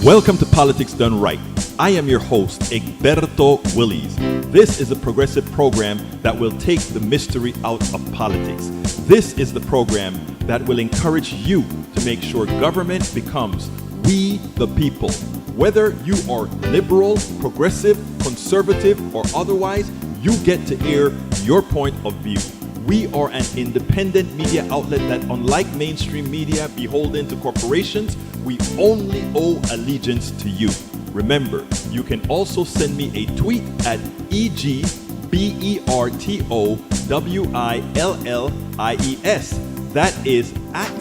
Welcome to Politics Done Right. I am your host, Egberto Willies. This is a progressive program that will take the mystery out of politics. This is the program that will encourage you to make sure government becomes we the people. Whether you are liberal, progressive, conservative, or otherwise, you get to air your point of view. We are an independent media outlet that, unlike mainstream media beholden to corporations, we only owe allegiance to you. Remember, you can also send me a tweet at EGBERTOWILLIES. That is at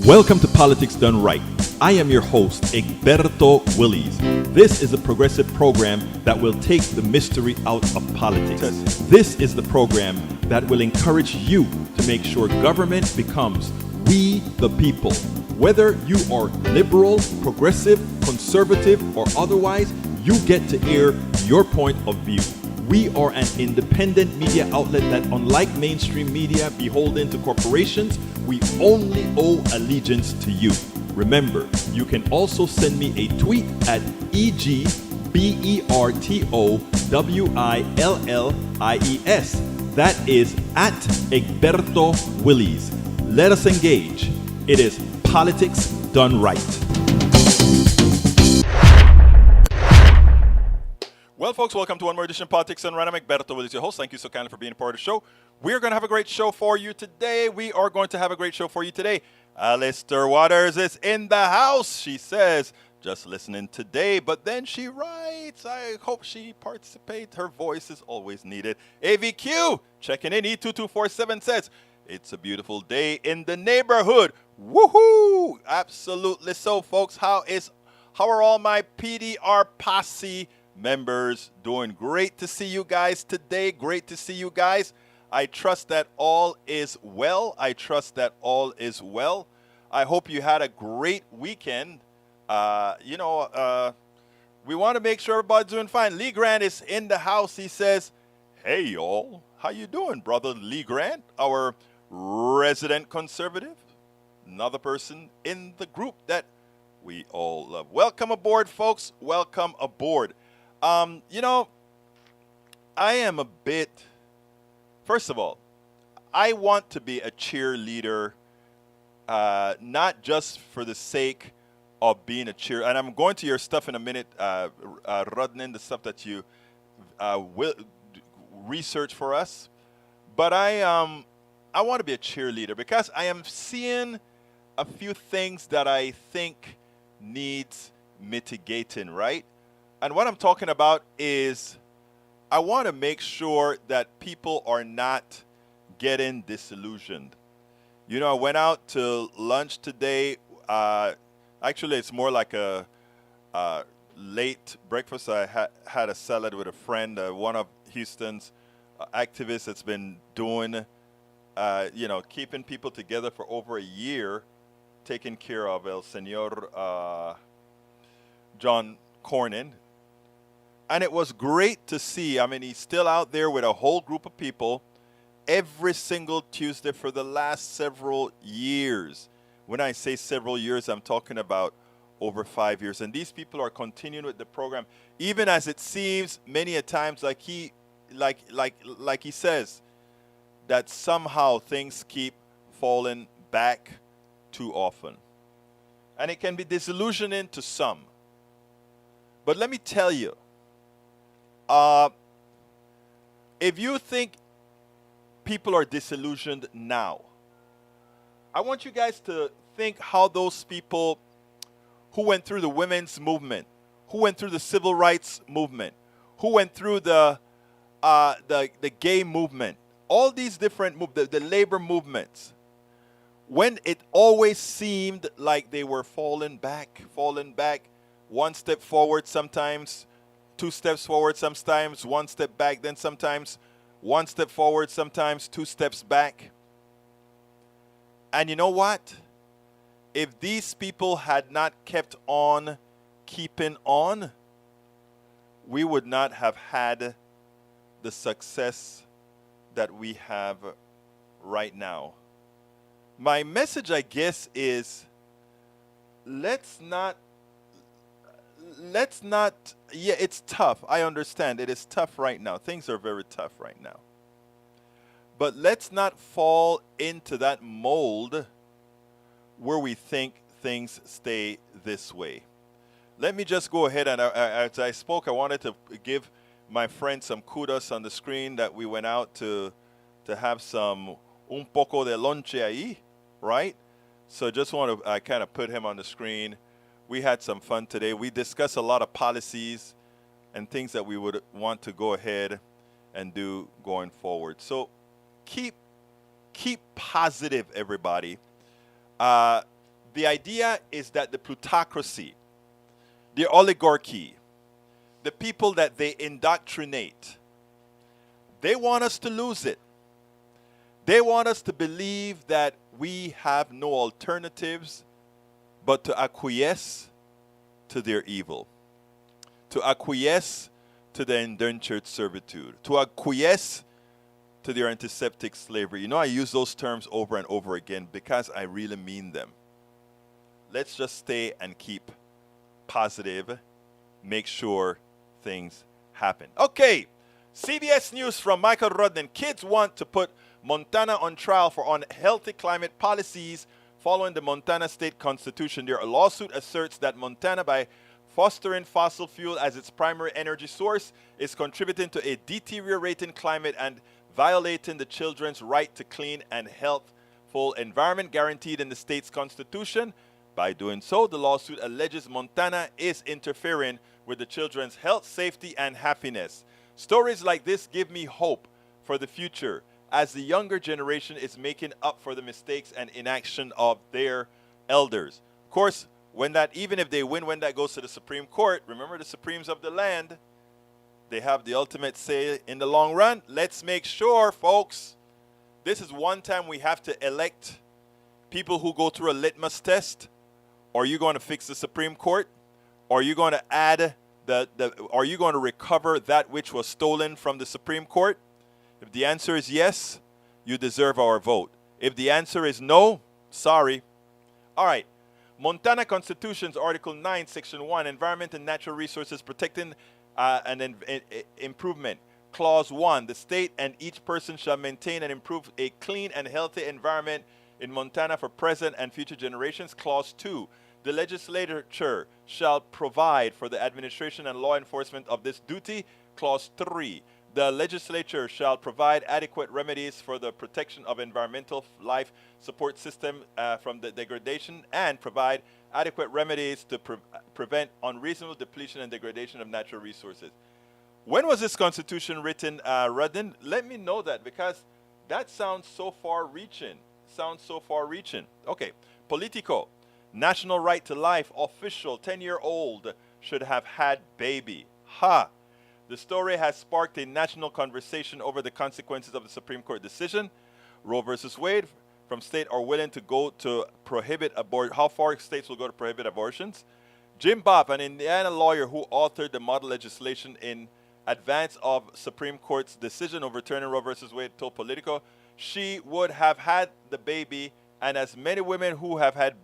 Welcome to Politics Done Right. I am your host, Egberto Willies. This is a progressive program that will take the mystery out of politics. This is the program that will encourage you to make sure government becomes we the people. Whether you are liberal, progressive, conservative, or otherwise, you get to air your point of view. We are an independent media outlet that, unlike mainstream media beholden to corporations, we only owe allegiance to you. Remember, you can also send me a tweet at EGBERTOWILLIES. That is at Egberto Willies. Let us engage. It is Politics Done Right. Well, folks, welcome to one more edition of Politics Done Right. I'm Egberto Willies, your host. Thank you so kindly for being a part of the show. We're going to have a great show for you today. Alistair Waters is in the house. She says, just listening today, but then she writes, I hope she participates. Her voice is always needed. AVQ, checking in. E2247 says, it's a beautiful day in the neighborhood. Woohoo! Absolutely so, folks. How are all my PDR posse members. Doing great to see you guys today. Great to see you guys. I trust that all is well. I trust that all is well. I hope you had a great weekend. We want to make sure everybody's doing fine. Lee Grant is in the house. He says, "Hey, y'all. How you doing, brother Lee Grant, our resident conservative? Another person in the group that we all love. Welcome aboard, folks. Welcome aboard. I am a bit, first of all, I want to be a cheerleader, not just for the sake of being a cheer. And I'm going to your stuff in a minute, Rudnin, the stuff that you will research for us. But I want to be a cheerleader because I am seeing a few things that I think needs mitigating, right? And what I'm talking about is I want to make sure that people are not getting disillusioned. I went out to lunch today. Actually, it's more like a late breakfast. I had a salad with a friend, one of Houston's activists that's been doing, keeping people together for over a year, taking care of El Senor John Cornyn. And it was great to see. I mean, he's still out there with a whole group of people every single Tuesday for the last several years. When I say several years, I'm talking about over 5 years. And these people are continuing with the program, even as it seems many a times like he says, that somehow things keep falling back too often. And it can be disillusioning to some. But let me tell you, if you think people are disillusioned now, I want you guys to think how those people who went through the women's movement, who went through the civil rights movement, who went through the gay movement, all these different the labor movements, when it always seemed like they were falling back, one step forward sometimes, 2 steps forward sometimes, 1 step back, then sometimes 1 step forward, sometimes 2 steps back. And you know what? If these people had not kept on keeping on, we would not have had the success that we have right now. My message, I guess, is let's not, it's tough. I understand it is tough right now. Things are very tough right now. But let's not fall into that mold where we think things stay this way. Let me just go ahead and as I spoke, I wanted to give my friend some kudos on the screen that we went out to have some un poco de lonche ahí, right? So just want to kind of put him on the screen. We had some fun today. We discussed a lot of policies and things that we would want to go ahead and do going forward. So keep positive, everybody. The idea is that the plutocracy, the oligarchy, the people that they indoctrinate, they want us to lose it. They want us to believe that we have no alternatives but to acquiesce to their evil, to acquiesce to their indentured servitude, to acquiesce to their antiseptic slavery. I use those terms over and over again because I really mean them. Let's just stay and keep positive, make sure things happen. Okay, CBS News from Michael Rudnin. Kids want to put Montana on trial for unhealthy climate policies following the Montana state constitution. Their lawsuit asserts that Montana, by fostering fossil fuel as its primary energy source, is contributing to a deteriorating climate and violating the children's right to clean and healthful environment guaranteed in the state's constitution. By doing so, the lawsuit alleges Montana is interfering with the children's health, safety, and happiness. Stories like this give me hope for the future as the younger generation is making up for the mistakes and inaction of their elders. Of course, even if they win, when that goes to the Supreme Court, remember the Supremes of the land, They have the ultimate say in the long run. Let's make sure, folks, this is one time we have to elect people who go through a litmus test. Are you going to fix the Supreme Court? Are you going to add are you going to recover that which was stolen from the Supreme Court? If the answer is yes, you deserve our vote. If the answer is no, sorry. All right. Montana Constitution's Article 9, Section 1, Environment and Natural Resources Protecting Improvement. Clause 1, the state and each person shall maintain and improve a clean and healthy environment in Montana for present and future generations. Clause 2, the legislature shall provide for the administration and law enforcement of this duty. Clause 3, the legislature shall provide adequate remedies for the protection of environmental life support system from the degradation and provide adequate remedies to prevent unreasonable depletion and degradation of natural resources. When was this constitution written, Rudden? Let me know that, because that sounds so far-reaching. Okay. Politico. National right to life. Official. 10-year-old should have had baby. Ha! The story has sparked a national conversation over the consequences of the Supreme Court decision. Roe versus Wade. From states are willing to go to prohibit abortion. How far states will go to prohibit abortions? Jim Bopp, an Indiana lawyer who authored the model legislation in advance of Supreme Court's decision overturning Roe versus Wade, told Politico she would have had the baby, and as many women who have had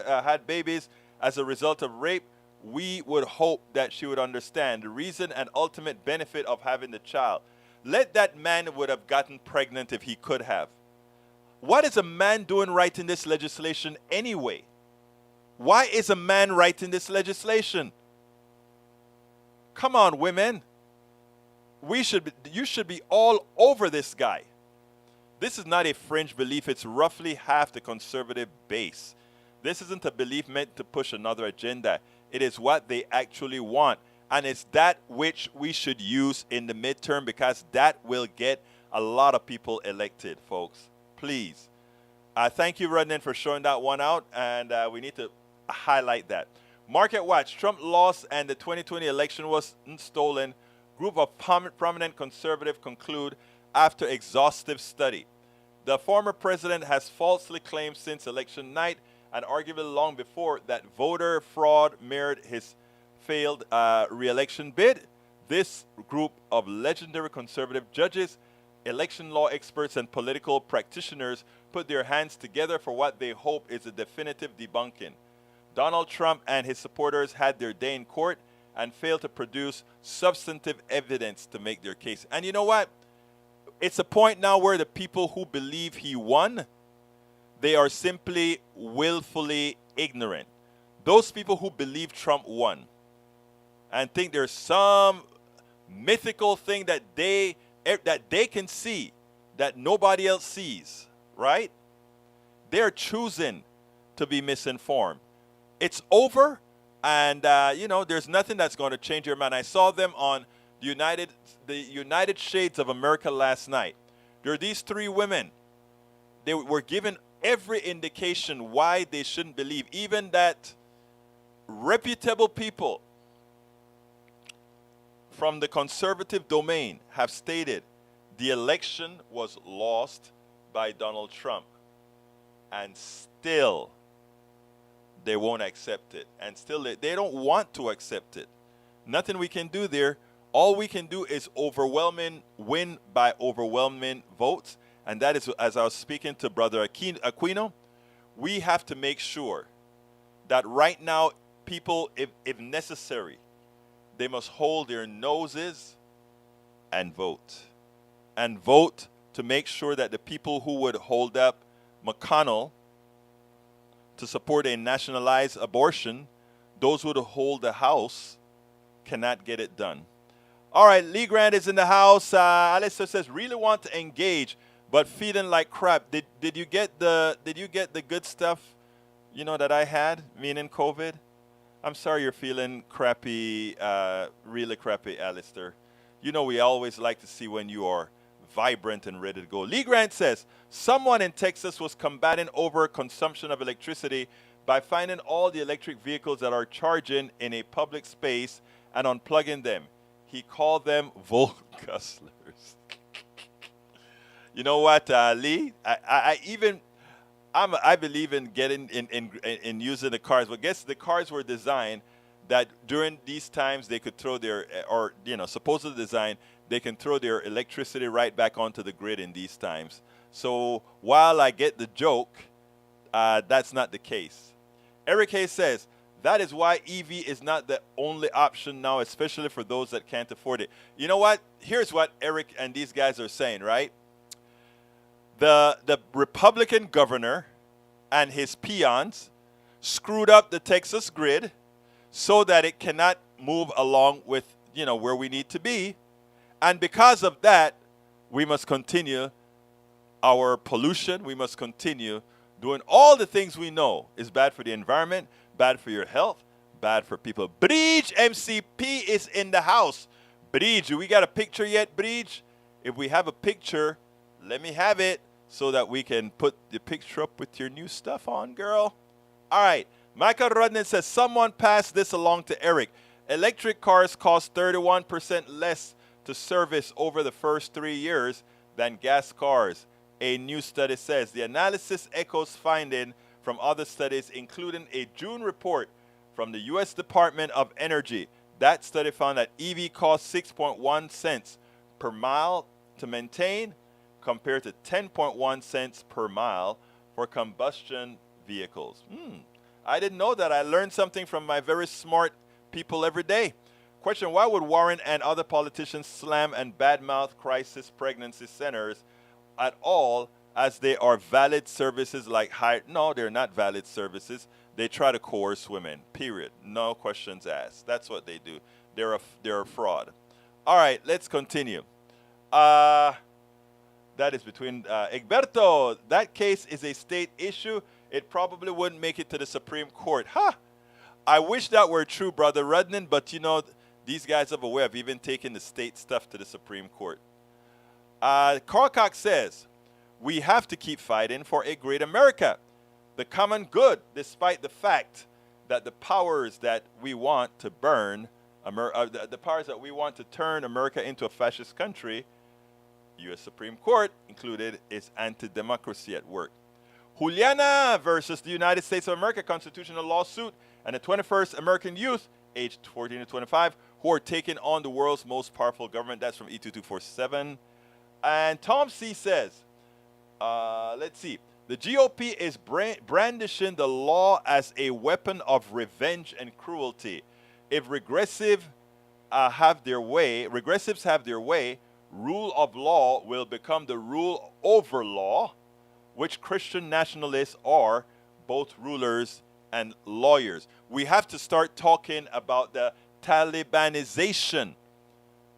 had babies as a result of rape, we would hope that she would understand the reason and ultimate benefit of having the child. Let that man would have gotten pregnant if he could have. What is a man doing writing this legislation anyway? Why is a man writing this legislation? Come on, women. You should be all over this guy. This is not a fringe belief. It's roughly half the conservative base. This isn't a belief meant to push another agenda. It is what they actually want. And it's that which we should use in the midterm, because that will get a lot of people elected, folks. Please. Thank you, Rudnan, for showing that one out. And we need to highlight that. Market Watch. Trump lost and the 2020 election was stolen. Group of prominent conservative conclude after exhaustive study. The former president has falsely claimed since election night, and arguably long before, that voter fraud mirrored his failed re-election bid. This group of legendary conservative judges, election law experts, and political practitioners put their hands together for what they hope is a definitive debunking. Donald Trump and his supporters had their day in court and failed to produce substantive evidence to make their case. And you know what? It's a point now where the people who believe he won, they are simply willfully ignorant. Those people who believe Trump won and think there's some mythical thing that they can see that nobody else sees, right? They're choosing to be misinformed. It's over, and there's nothing that's going to change your mind. I saw them on the United Shades of America last night. There are these three women. They were given every indication why they shouldn't believe, even that reputable people from the conservative domain have stated the election was lost by Donald Trump, and still they won't accept it, and still they don't want to accept it. Nothing we can do there. All we can do is win by overwhelming votes, and that is, as I was speaking to Brother Aquino, we have to make sure that right now people, if necessary, they must hold their noses and vote. And vote to make sure that the people who would hold up McConnell to support a nationalized abortion, those who would hold the House, cannot get it done. All right, Lee Grant is in the house. Alistair says, really want to engage, but feeling like crap. Did you get the good stuff, that I had, meaning COVID? I'm sorry you're feeling crappy, really crappy, Alistair. We always like to see when you are vibrant and ready to go. Lee Grant says, someone in Texas was combating over consumption of electricity by finding all the electric vehicles that are charging in a public space and unplugging them. He called them Volkswagen. You know what, Lee? I believe in getting in using the cars, but guess the cars were designed that during these times they could throw their or supposedly designed they can throw their electricity right back onto the grid in these times. So while I get the joke, that's not the case. Eric Hayes says that is why EV is not the only option now, especially for those that can't afford it. You know what? Here's what Eric and these guys are saying, right? The Republican governor and his peons screwed up the Texas grid so that it cannot move along with, where we need to be. And because of that, we must continue our pollution. We must continue doing all the things we know is bad for the environment, bad for your health, bad for people. Bridge MCP is in the house. Bridge, do we got a picture yet, Bridge? If we have a picture, let me have it so that we can put the picture up with your new stuff on, girl. All right. Michael Rudnin says, someone passed this along to Eric. Electric cars cost 31% less to service over the first 3 years than gas cars. A new study says the analysis echoes finding from other studies, including a June report from the U.S. Department of Energy. That study found that EV costs 6.1 cents per mile to maintain compared to 10.1 cents per mile for combustion vehicles. I didn't know that. I learned something from my very smart people every day. Question, why would Warren and other politicians slam and badmouth crisis pregnancy centers at all as they are valid services like No, they're not valid services. They try to coerce women, period. No questions asked. That's what they do. They're a fraud. All right, let's continue. That is between Egberto. That case is a state issue. It probably wouldn't make it to the Supreme Court. I wish that were true, Brother Rudnin, but these guys over there have even taken the state stuff to the Supreme Court. Carl Cox says, we have to keep fighting for a great America, the common good, despite the fact that the powers that we want to burn, the powers that we want to turn America into a fascist country, U.S. Supreme Court included, is anti-democracy at work. Juliana versus the United States of America constitutional lawsuit and the 21st American youth, aged 14 to 25, who are taking on the world's most powerful government. That's from E2247. And Tom C. says, let's see. The GOP is brandishing the law as a weapon of revenge and cruelty. If regressives have their way, rule of law will become the rule over law, which Christian nationalists are, both rulers and lawyers. We have to start talking about the Talibanization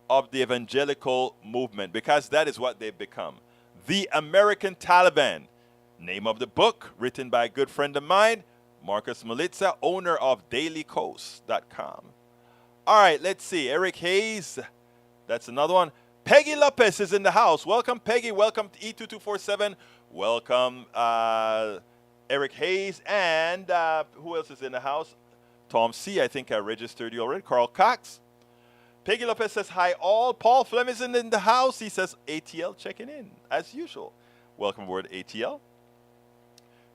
of the evangelical movement, because that is what they've become. The American Taliban. Name of the book, written by a good friend of mine, Marcus Melitza, owner of dailycoast.com. All right, let's see. Eric Hayes, that's another one. Peggy Lopez is in the house. Welcome, Peggy. Welcome to E2247. Welcome, Eric Hayes. And who else is in the house? Tom C. I think I registered you already. Carl Cox. Peggy Lopez says, hi all. Paul Flem is in the house. He says, ATL checking in, as usual. Welcome aboard, ATL.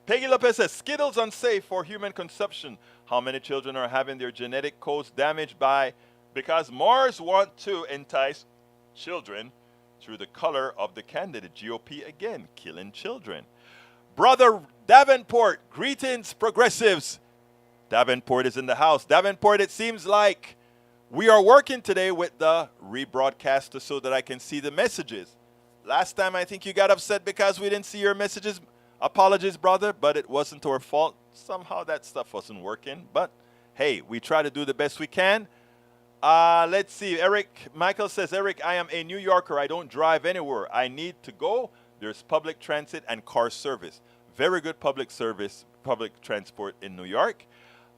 Peggy Lopez says, Skittles unsafe for human consumption. How many children are having their genetic codes damaged because Mars want to entice children through the color of the candidate. GOP again, killing children. Brother Davenport, greetings, progressives. Davenport is in the house. Davenport, it seems like we are working today with the rebroadcaster so that I can see the messages. Last time I think you got upset because we didn't see your messages. Apologies, brother, but it wasn't our fault. Somehow that stuff wasn't working. But hey, we try to do the best we can. Let's see. Michael says, Eric, I am a New Yorker. I don't drive anywhere. I need to go. There's public transit and car service. Very good public transport in New York.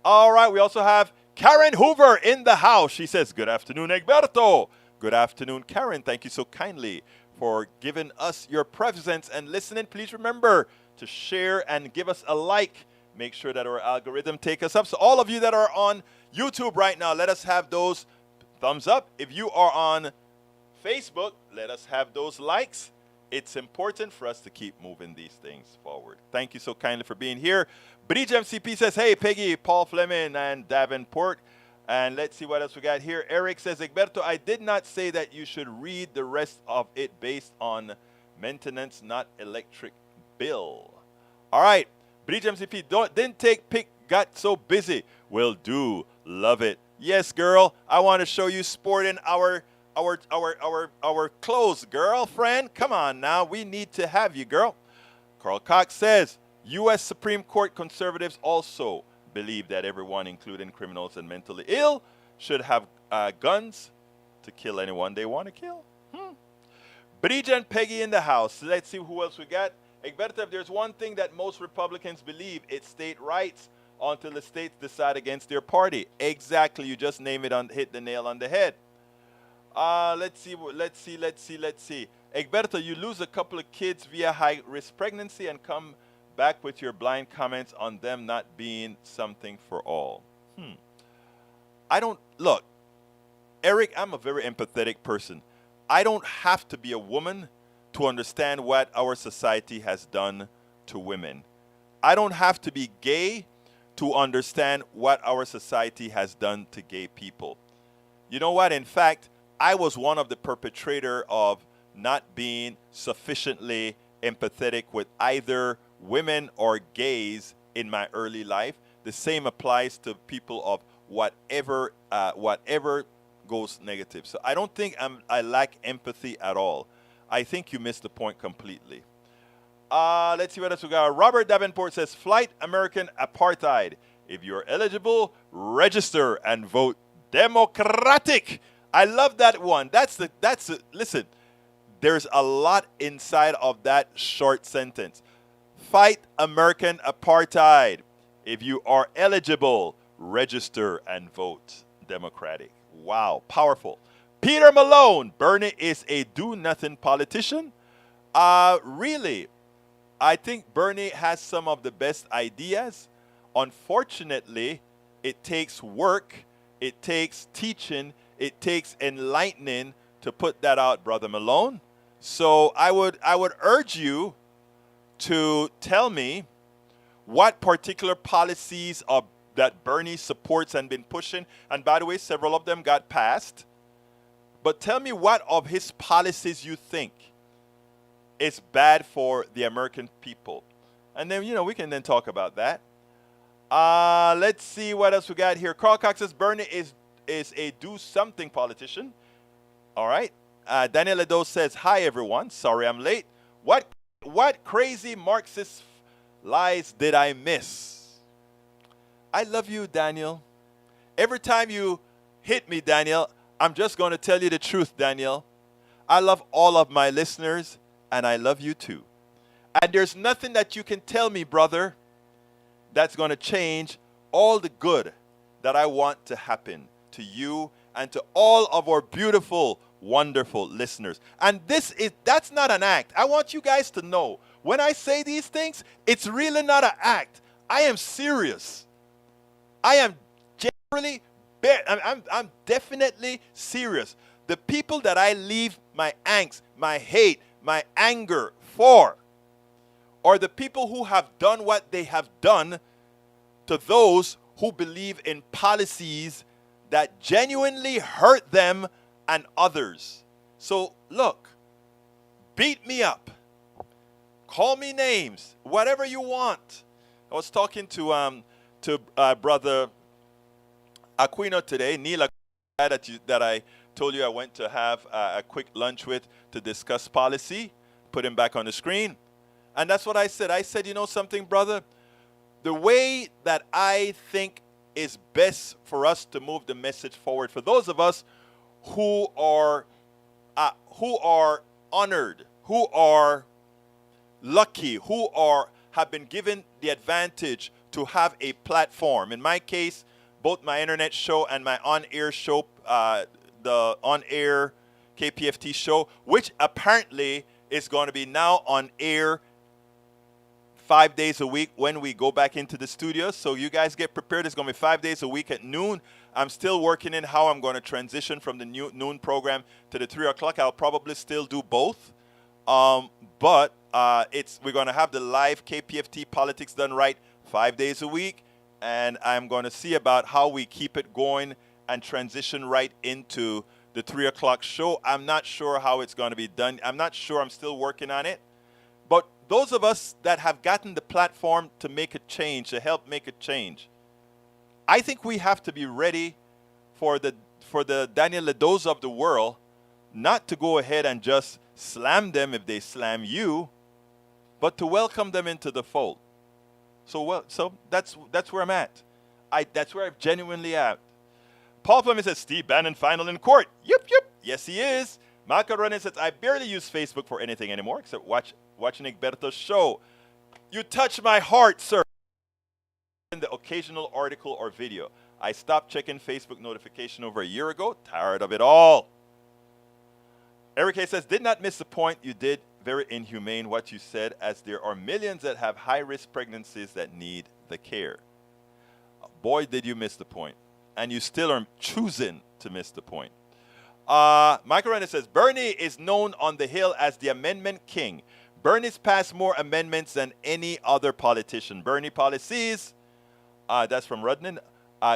All right, we also have Karen Hoover in the house. She says, good afternoon, Egberto. Good afternoon, Karen. Thank you so kindly for giving us your presence and listening. Please remember to share and give us a like. Make sure that our algorithm take us up. So all of you that are on YouTube right now, let us have those thumbs up. If you are on Facebook, let us have those likes. It's important for us to keep moving these things forward. Thank you so kindly for being here. Bridge MCP says, hey, Peggy, Paul Fleming, and Davenport. And let's see what else we got here. Eric says, Egberto, I did not say that you should read the rest of it based on maintenance, not electric bill. All right. Bridge MCP, didn't take pic, got so busy. Will do. Love it. Yes, girl. I want to show you sporting our clothes, girlfriend. Come on now. We need to have you, girl. Carl Cox says, U.S. Supreme Court conservatives also believe that everyone, including criminals and mentally ill, should have guns to kill anyone they want to kill. Bridge and Peggy in the house. Let's see who else we got. Egberto, if there's one thing that most Republicans believe, it's state rights until the states decide against their party. Exactly. You just name it, hit the nail on the head. Let's see. Egberto, you lose a couple of kids via high-risk pregnancy and come back with your blind comments on them not being something for all. Look, Eric, I'm a very empathetic person. I don't have to be a woman to understand what our society has done to women. I don't have to be gay to understand what our society has done to gay people. You know what? In fact, I was one of the perpetrators of not being sufficiently empathetic with either women or gays in my early life. The same applies to people of whatever goes negative. So I don't think I lack empathy at all. I think you missed the point completely. Let's see what else we got. Robert Davenport says, Flight American Apartheid. If you're eligible, register and vote Democratic. I love that one. Listen, there's a lot inside of that short sentence. Fight American Apartheid. If you are eligible, register and vote Democratic. Wow, powerful. Peter Malone, Bernie is a do-nothing politician. Really, I think Bernie has some of the best ideas. Unfortunately, it takes work, it takes teaching, it takes enlightening to put that out, Brother Malone. So I would urge you to tell me what particular policies that Bernie supports and been pushing. And by the way, several of them got passed. But tell me what of his policies you think is bad for the American people. And then, we can then talk about that. Let's see what else we got here. Carl Cox says Bernie is a do-something politician. All right. Daniel Edo says, hi, everyone. Sorry I'm late. What crazy Marxist lies did I miss? I love you, Daniel. Every time you hit me, Daniel, I'm just going to tell you the truth, Daniel. I love all of my listeners, and I love you too. And there's nothing that you can tell me, brother, that's going to change all the good that I want to happen to you and to all of our beautiful, wonderful listeners. And that's not an act. I want you guys to know, when I say these things, it's really not an act. I am serious. I am generally, I'm definitely serious. The people that I leave my angst, my hate, my anger for, are the people who have done what they have done to those who believe in policies that genuinely hurt them and others. So look, beat me up, call me names, whatever you want. I was talking to Brother Aquino today, Neil Aquino, that I told you I went to have a quick lunch with to discuss policy, put him back on the screen. And that's what I said. I said, you know something, brother? The way that I think is best for us to move the message forward, for those of us who are honored, who are lucky, who have been given the advantage to have a platform. In my case, both my internet show and my on-air show, the on-air KPFT show, which apparently is going to be now on air 5 days a week when we go back into the studio. So you guys get prepared. It's going to be 5 days a week at noon. I'm still working in how I'm going to transition from the noon program to the 3 o'clock. I'll probably still do both. But we're going to have the live KPFT Politics Done Right 5 days a week. And I'm going to see about how we keep it going and transition right into the 3 o'clock show. I'm not sure how it's going to be done. I'm not sure. I'm still working on it. But those of us that have gotten the platform to make a change, to help make a change, I think we have to be ready for the Daniel Ledos of the world, not to go ahead and just slam them if they slam you, but to welcome them into the fold. So that's where I'm at. That's where I'm genuinely at. Paul Fleming says, Steve Bannon final in court. Yep. Yes, he is. Malcolm Running says, I barely use Facebook for anything anymore except watching Egberto's show. You touch my heart, sir. In the occasional article or video. I stopped checking Facebook notification over a year ago. Tired of it all. Eric A. says, did not miss the point you did. Very inhumane what you said, as there are millions that have high-risk pregnancies that need the care. Boy, did you miss the point. And you still are choosing to miss the point. Michael Renner says, Bernie is known on the Hill as the Amendment King. Bernie's passed more amendments than any other politician. Bernie policies, that's from Rudnin.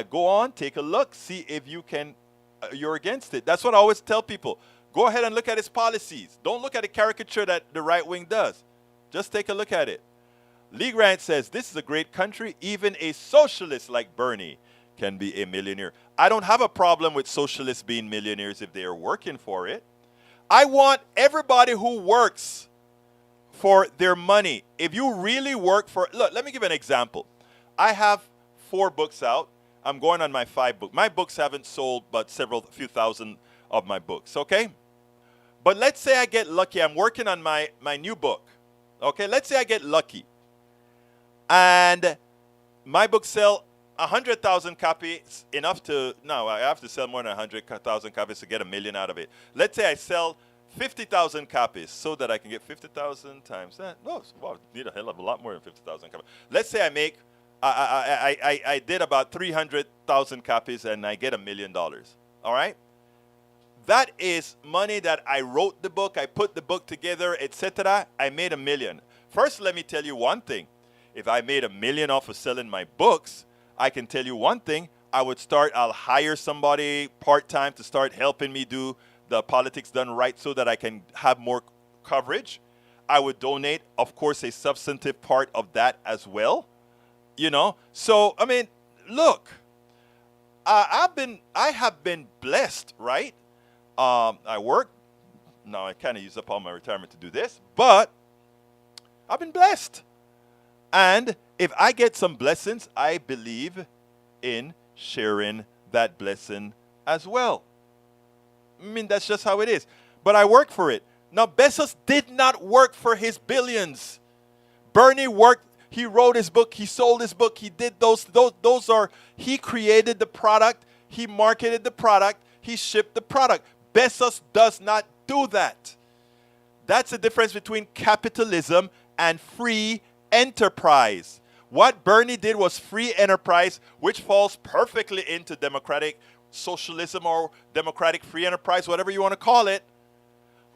Go on, take a look, see if you're against it. That's what I always tell people. Go ahead and look at his policies. Don't look at the caricature that the right wing does. Just take a look at it. Lee Grant says, this is a great country. Even a socialist like Bernie can be a millionaire. I don't have a problem with socialists being millionaires if they are working for it. I want everybody who works for their money. If you really work for, look, let me give an example. I have 4 books out. I'm going on my 5th book. My books haven't sold but few thousand of my books, okay? But let's say I get lucky. I'm working on my new book. Okay, let's say I get lucky. And my book sell 100,000 copies, enough to, no, I have to sell more than 100,000 copies to get $1 million out of it. Let's say I sell 50,000 copies so that I can get 50,000 times that. No, well, I need a hell of a lot more than 50,000 copies. Let's say I make, I did about 300,000 copies and I get $1 million. All right? That is money that I wrote the book, I put the book together, etc. I made $1 million. First, let me tell you one thing. If I made $1 million off of selling my books, I can tell you one thing. I'll hire somebody part-time to start helping me do the Politics Done Right so that I can have more coverage. I would donate, of course, a substantive part of that as well. You know? So, I mean, look, I have been blessed, right? I work. Now I kind of use up all my retirement to do this, but I've been blessed. And if I get some blessings, I believe in sharing that blessing as well. I mean, that's just how it is. But I work for it. Now, Bezos did not work for his billions. Bernie worked. He wrote his book. He sold his book. He did those are, he created the product. He marketed the product. He shipped the product. Bezos does not do that. That's the difference between capitalism and free enterprise. What Bernie did was free enterprise, which falls perfectly into democratic socialism or democratic free enterprise, whatever you want to call it.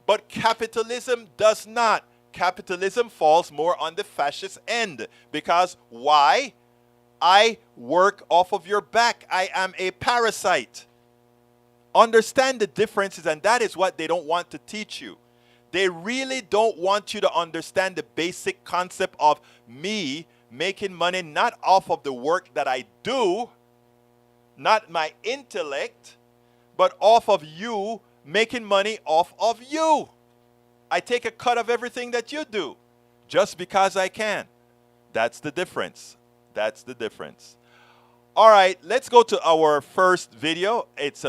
But capitalism does not. Capitalism falls more on the fascist end. Because why? I work off of your back. I am a parasite. Understand the differences, and that is what they don't want to teach you. They really don't want you to understand the basic concept of me making money not off of the work that I do, not my intellect, but off of you making money off of you. I take a cut of everything that you do just because I can. That's the difference. That's the difference. All right, let's go to our first video. It's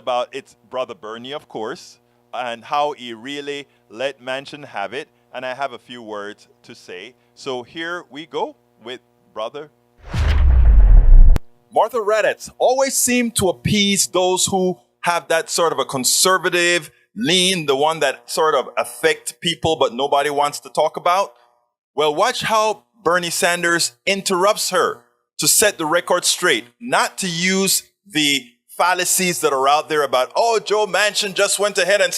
Brother Bernie, of course, and how he really let Manchin have it. And I have a few words to say. So here we go with Brother. Martha Raddatz always seemed to appease those who have that sort of a conservative lean, the one that sort of affect people but nobody wants to talk about. Well, watch how Bernie Sanders interrupts her to set the record straight, not to use the fallacies that are out there about, oh, Joe Manchin just went ahead and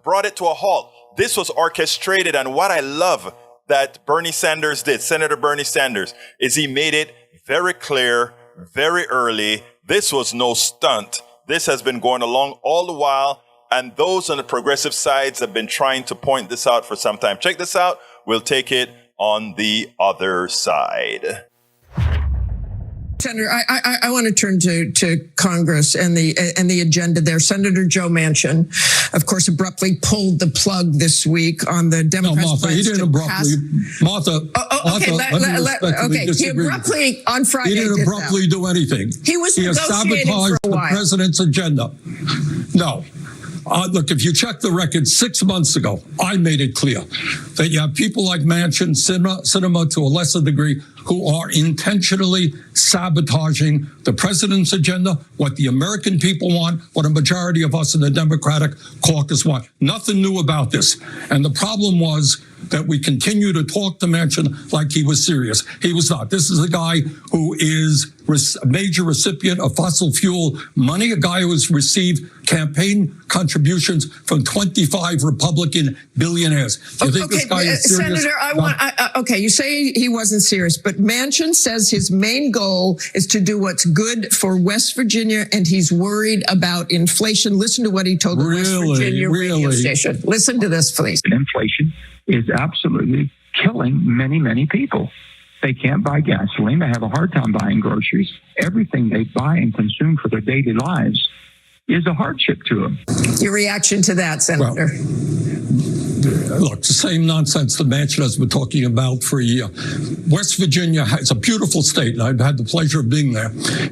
brought it to a halt. This was orchestrated. And what I love that Bernie Sanders did, Senator Bernie Sanders, is he made it very clear, very early. This was no stunt. This has been going along all the while. And those on the progressive sides have been trying to point this out for some time. Check this out. We'll take it on the other side. Senator, I want to turn to Congress and the agenda there. Senator Joe Manchin, of course, abruptly pulled the plug this week on the Democrats' No, Martha, he didn't abruptly. Martha, he abruptly on Friday. He didn't abruptly do anything. He was has negotiating sabotaged for a while. the president's agenda. No. Look, if you check the record 6 months ago, I made it clear that you have people like Manchin, Sinema to a lesser degree, who are intentionally sabotaging the president's agenda, what the American people want, what a majority of us in the Democratic caucus want. Nothing new about this. And the problem was that we continue to talk to Manchin like he was serious. He was not. This is a guy who is a major recipient of fossil fuel money, a guy who has received campaign contributions from 25 Republican billionaires. Do you think this guy is serious? Senator, you say he wasn't serious, but Manchin says his main goal is to do what's good for West Virginia, and he's worried about inflation. Listen to what he told the West Virginia radio station. Listen to this, please. Inflation is absolutely killing many, many people. They can't buy gasoline. They have a hard time buying groceries. Everything they buy and consume for their daily lives is a hardship to them. Your reaction to that, Senator? Look, the same nonsense that Manchin has been talking about for a year. West Virginia is a beautiful state, and I've had the pleasure of being there.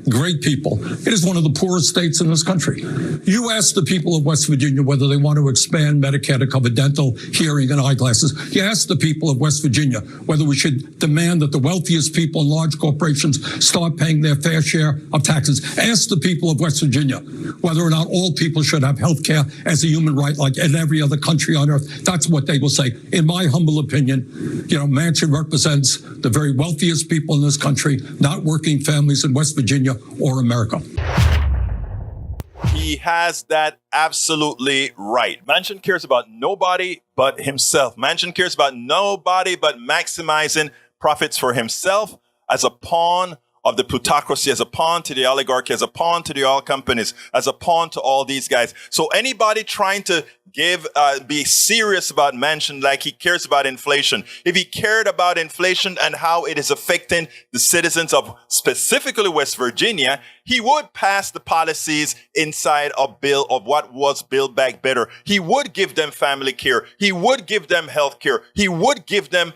Great people. It is one of the poorest states in this country. You ask the people of West Virginia whether they want to expand Medicare to cover dental, hearing, and eyeglasses. You ask the people of West Virginia whether we should demand that the wealthiest people in large corporations start paying their fair share of taxes. Ask the people of West Virginia whether or not all people should have health care as a human right like in every other country on earth. That's what they will say. In my humble opinion, Manchin represents the very wealthiest people in this country, not working families in West Virginia or America. He has that absolutely right. Manchin cares about nobody but himself. Manchin cares about nobody but maximizing profits for himself as a pawn of the plutocracy, as a pawn to the oligarchy, as a pawn to the oil companies, as a pawn to all these guys. So anybody trying to be serious about Manchin like he cares about inflation, if he cared about inflation and how it is affecting the citizens of specifically West Virginia, he would pass the policies inside a bill of what was Build Back Better. He would give them family care. He would give them health care. He would give them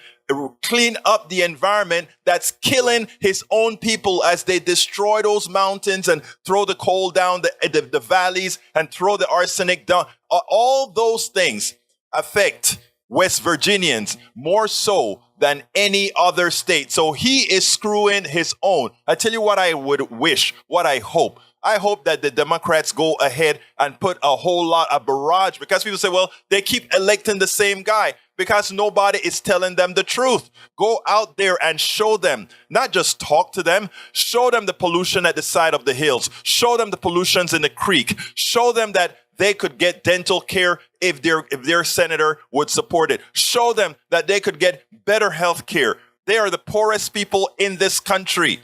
clean up the environment that's killing his own people as they destroy those mountains and throw the coal down the valleys and throw the arsenic down. All those things affect West Virginians more so than any other state. So he is screwing his own. I tell you what I would wish, what I hope. I hope that the Democrats go ahead and put a barrage, because people say, well, they keep electing the same guy because nobody is telling them the truth. Go out there and show them, not just talk to them, show them the pollution at the side of the hills, show them the pollutions in the creek, show them that they could get dental care if their senator would support it. Show them that they could get better health care. They are the poorest people in this country.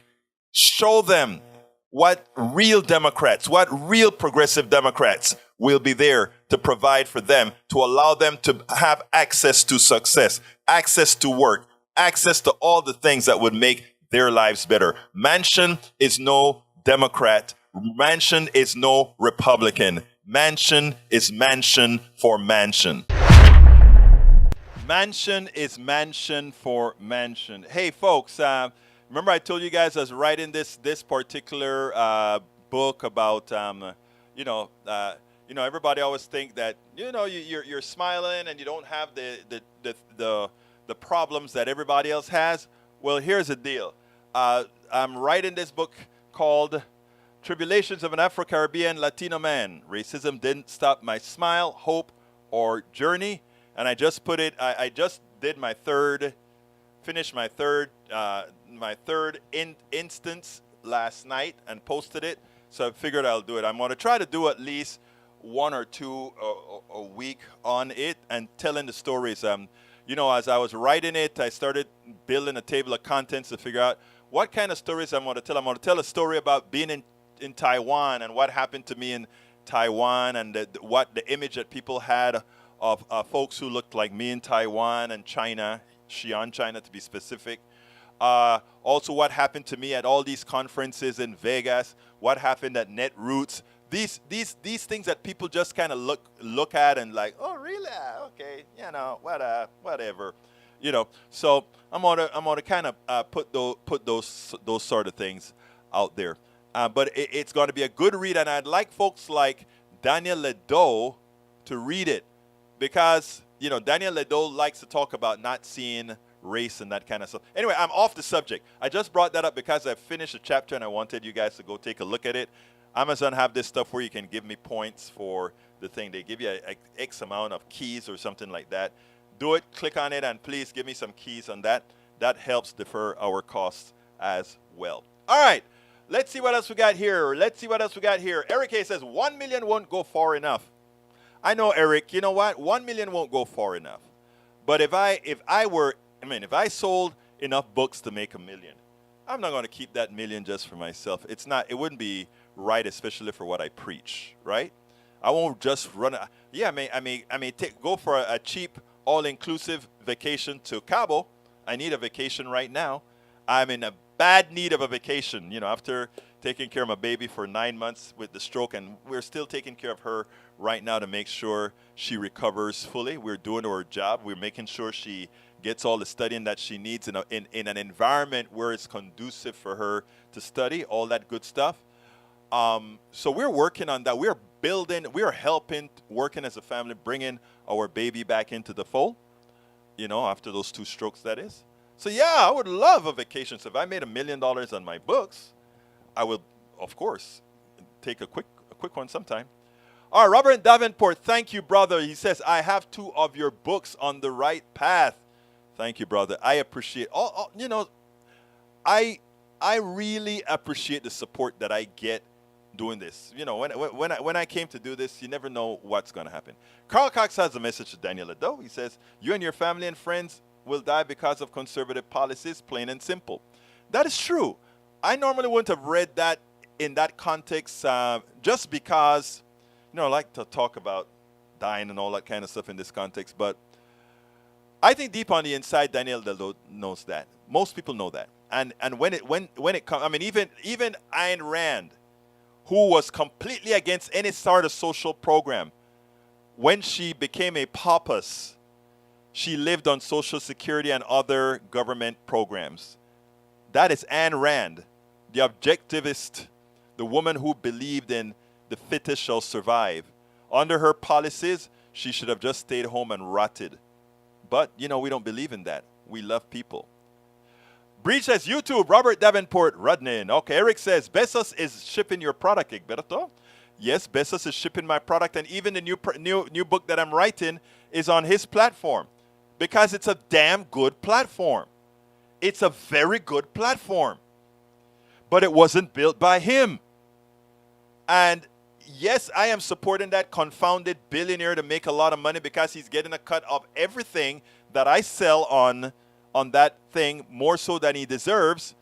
Show them what real Democrats, what real progressive Democrats will be there to provide for them, to allow them to have access to success, access to work, access to all the things that would make their lives better. Manchin is no Democrat. Manchin is no Republican. Manchin is Manchin for Manchin. Manchin is Manchin for Manchin. Hey, folks, remember I told you guys I was writing this particular book about, everybody always think that, you're smiling and you don't have the problems that everybody else has. Well, here's the deal. I'm writing this book called Tribulations of an Afro-Caribbean Latino Man. Racism Didn't Stop My Smile, Hope, or Journey. And I just put it, I just did my third finished my third instance last night and posted it. So I figured I'll do it. I'm going to try to do at least one or two a week on it and telling the stories. As I was writing it, I started building a table of contents to figure out what kind of stories I'm going to tell. I'm going to tell a story about being in Taiwan and what happened to me in Taiwan and what the image that people had of folks who looked like me in Taiwan and China, Xi'an, China to be specific. Also what happened to me at all these conferences in Vegas, what happened at Netroots. These things that people just kind of look at and like, oh really? Okay, whatever. So I'm gonna kind of put those sort of things out there. But it's going to be a good read, and I'd like folks like Daniel Ledo to read it because Daniel Ledo likes to talk about not seeing race and that kind of stuff. Anyway, I'm off the subject. I just brought that up because I finished a chapter and I wanted you guys to go take a look at it. Amazon have this stuff where you can give me points for the thing. They give you a X amount of keys or something like that. Do it, click on it, and please give me some keys on that. That helps defer our costs as well. All right, let's see what else we got here. Eric A says 1 million won't go far enough. I know, Eric. You know what? 1 million won't go far enough. But if I sold enough books to make $1 million, I'm not going to keep that $1 million just for myself. It wouldn't be right, especially for what I preach, right? I won't just run. I may go for a cheap, all-inclusive vacation to Cabo. I need a vacation right now. I'm in a bad need of a vacation, after taking care of my baby for 9 months with the stroke, and we're still taking care of her right now to make sure she recovers fully. We're doing our job. We're making sure she gets all the studying that she needs in an environment where it's conducive for her to study, all that good stuff. So we're working on that. We're helping, working as a family, bringing our baby back into the fold, after those 2 strokes, that is. So yeah, I would love a vacation. So if I made $1 million on my books, I would, of course, take a quick one sometime. All right, Robert Davenport, thank you, brother. He says, I have 2 of your books on the right path. Thank you, brother. I appreciate I really appreciate the support that I get doing this. When I came to do this, you never know what's going to happen. Carl Cox has a message to Daniel Ledo. He says, you and your family and friends will die because of conservative policies, plain and simple. That is true. I normally wouldn't have read that in that context just because, I like to talk about dying and all that kind of stuff in this context. But I think deep on the inside, Daniel Ledo knows that. Most people know that. And when it comes, even Ayn Rand, who was completely against any sort of social program, when she became a paupus, she lived on Social Security and other government programs. That is Ayn Rand, the objectivist, the woman who believed in the fittest shall survive. Under her policies, she should have just stayed home and rotted. But, we don't believe in that. We love people. Breach says, YouTube, Robert Davenport, Rudnin. Okay, Eric says, Bezos is shipping your product, Egberto. Yes, Bezos is shipping my product, and even the new book that I'm writing is on his platform because it's a damn good platform. It's a very good platform. But it wasn't built by him. And yes, I am supporting that confounded billionaire to make a lot of money because he's getting a cut of everything that I sell on that thing, more so than he deserves.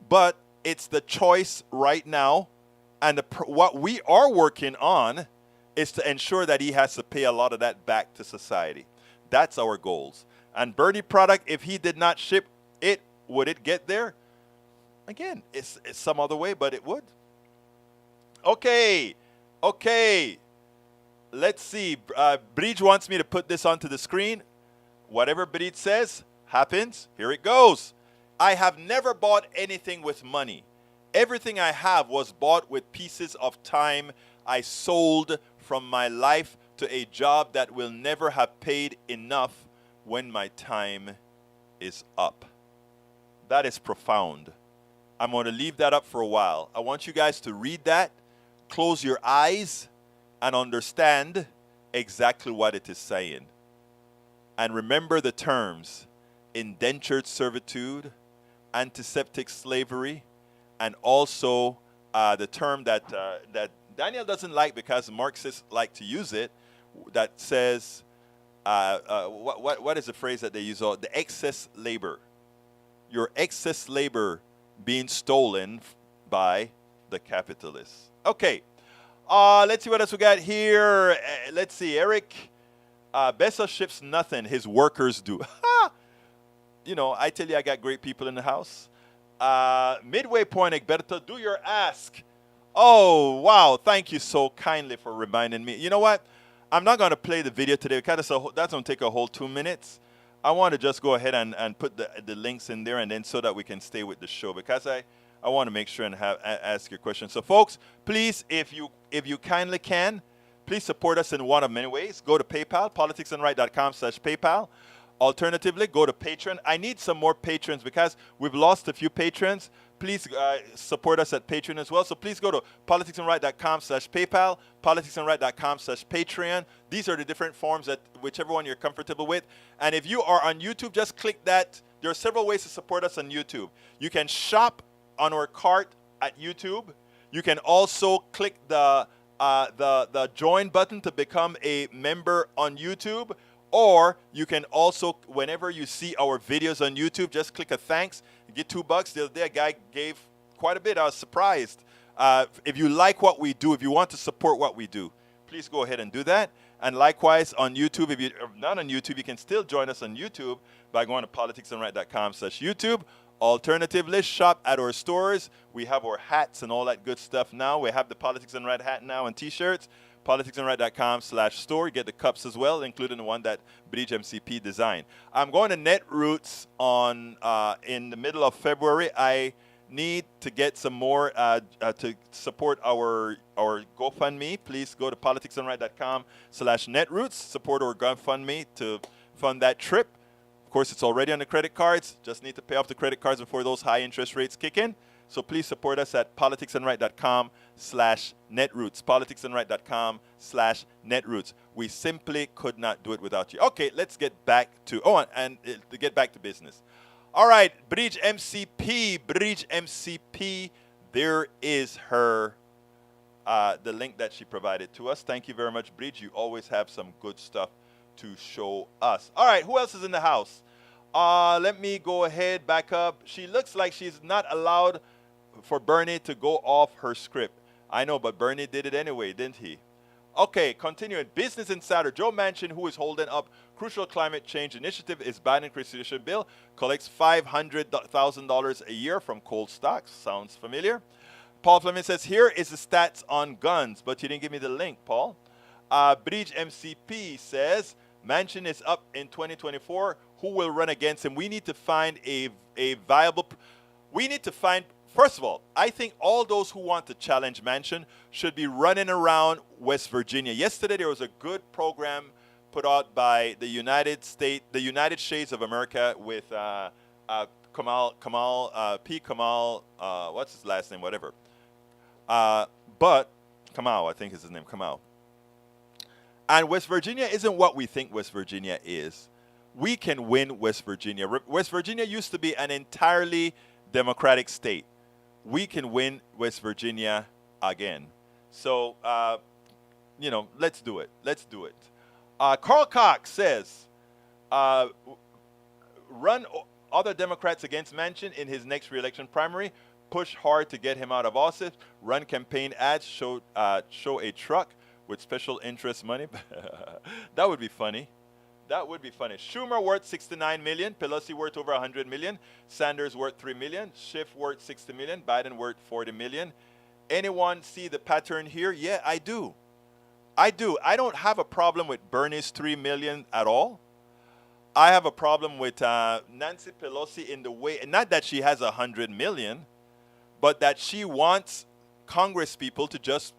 But it's the choice right now. And what we are working on is to ensure that he has to pay a lot of that back to society. That's our goals. And Birdie product, if he did not ship it, would it get there? Again, it's some other way, but it would. Okay. Let's see. Bridge wants me to put this onto the screen. Whatever Bridge says happens. Here it goes. I have never bought anything with money. Everything I have was bought with pieces of time I sold from my life to a job that will never have paid enough when my time is up. That is profound. I'm going to leave that up for a while. I want you guys to read that, close your eyes, and understand exactly what it is saying. And remember the terms. indentured servitude, antiseptic slavery, and also the term that Daniel doesn't like because Marxists like to use it, that says, what is the phrase that they use? The excess labor. Your excess labor being stolen by the capitalists. Okay. Let's see what else we got here. Let's see. Eric, Bezos ships nothing. His workers do. You know, I tell you, I got great people in the house. Midway point, Egberto, do your ask. Oh, wow. Thank you so kindly for reminding me. You know what? I'm not going to play the video today because that's going to take a whole 2 minutes. I want to just go ahead and put the links in there, and then so that we can stay with the show, because I want to make sure and ask your questions. So, folks, please, if you kindly can, please support us in one of many ways. Go to PayPal, politicsandright.com/PayPal. Alternatively, go to Patreon. I need some more patrons because we've lost a few patrons. Please support us at Patreon as well. So please go to politicsandright.com/PayPal, politicsandright.com/Patreon. These are the different forms that whichever one you're comfortable with. And if you are on YouTube, just click that. There are several ways to support us on YouTube. You can shop on our cart at YouTube. You can also click the join button to become a member on YouTube. Or you can also, whenever you see our videos on YouTube, just click a thanks. You get $2. The other day, a guy gave quite a bit. I was surprised. If you like what we do, if you want to support what we do, please go ahead and do that. And likewise, on YouTube, if you're not on YouTube, you can still join us on YouTube by going to politicsandright.com/YouTube. Alternatively, shop at our stores. We have our hats and all that good stuff now. We have the Politics and Right hat now and T-shirts. politicsandright.com/store. Get the cups as well, including the one that Bridge MCP designed. I'm going to Netroots in the middle of February. I need to get some more to support our GoFundMe. Please go to politicsandright.com/Netroots. Support our GoFundMe to fund that trip. Of course, it's already on the credit cards. Just need to pay off the credit cards before those high interest rates kick in. So please support us at politicsandright.com/Netroots. politicsandright.com/Netroots. We simply could not do it without you. Okay, let's get back to to get back to business. All right, Bridge MCP. There is her the link that she provided to us. Thank you very much, Bridge. You always have some good stuff to show us. All right, who else is in the house? Let me go ahead, back up. She looks like she's not allowed for Bernie to go off her script. I know, but Bernie did it anyway, didn't he? Okay, continuing. Business Insider. Joe Manchin, who is holding up crucial climate change initiative, is Biden constitution bill, collects $500,000 a year from coal stocks. Sounds familiar. Paul Fleming says, here is the stats on guns, but you didn't give me the link, Paul. Bridge MCP says, Manchin is up in 2024. Who will run against him? We need to find a viable... First of all, I think all those who want to challenge Manchin should be running around West Virginia. Yesterday, there was a good program put out by the United Shades of America with Kamal, what's his last name? Whatever. But Kamal, I think is his name, Kamal. And West Virginia isn't what we think West Virginia is. We can win West Virginia. West Virginia used to be an entirely Democratic state. We can win West Virginia again. So, let's do it. Let's do it. Carl Cox says, run other Democrats against Manchin in his next re-election primary. Push hard to get him out of office. Run campaign ads. Show a truck with special interest money. That would be funny. That would be funny. Schumer worth $69 million. Pelosi worth over $100 million. Sanders worth $3 million. Schiff worth $60 million. Biden worth $40 million. Anyone see the pattern here? Yeah, I do. I don't have a problem with Bernie's $3 million at all. I have a problem with Nancy Pelosi in the way, not that she has $100 million, but that she wants Congress people to just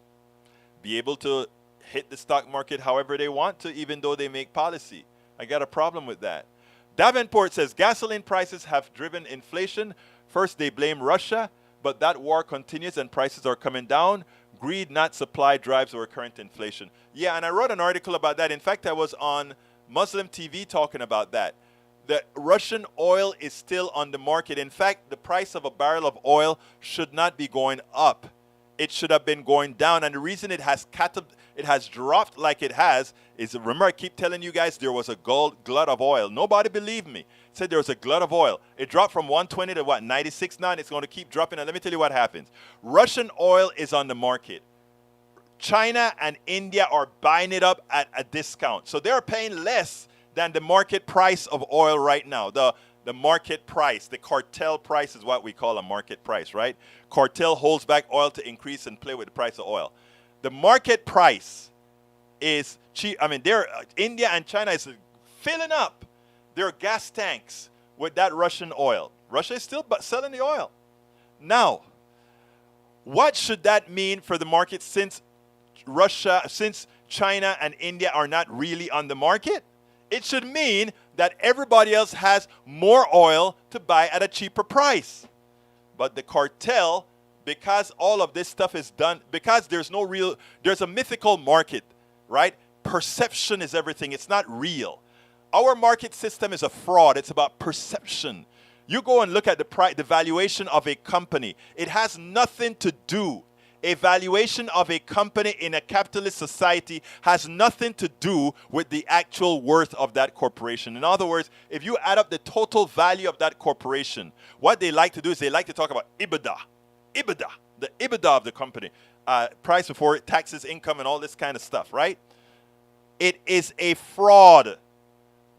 be able to hit the stock market however they want to, even though they make policy. I got a problem with that. Davenport says gasoline prices have driven inflation. First, they blame Russia, but that war continues and prices are coming down. Greed, not supply, drives our current inflation. Yeah, and I wrote an article about that. In fact, I was on Muslim TV talking about that. The Russian oil is still on the market. In fact, the price of a barrel of oil should not be going up. It should have been going down. And the reason it has dropped like it has is, remember, I keep telling you guys there was a glut of oil. Nobody believed me. Said there was a glut of oil. It dropped from 120 to what, 96 now, and it's going to keep dropping. And let me tell you what happens. Russian oil is on the market. China and India are buying it up at a discount. So they're paying less than the market price of oil right now. The market price, the cartel price is what we call a market price, right? Cartel holds back oil to increase and play with the price of oil. The market price is cheap. I mean, India and China is filling up their gas tanks with that Russian oil. Russia is still selling the oil. Now, what should that mean for the market since China and India are not really on the market? It should mean that everybody else has more oil to buy at a cheaper price. But the cartel, because all of this stuff is done, because there's a mythical market, right? Perception is everything. It's not real. Our market system is a fraud. It's about perception. You go and look at the valuation of a company. It has nothing to do. A valuation of a company in a capitalist society has nothing to do with the actual worth of that corporation. In other words, if you add up the total value of that corporation, what they like to do is they like to talk about EBITDA, the EBITDA of the company, price before taxes, income, and all this kind of stuff, right? It is a fraud.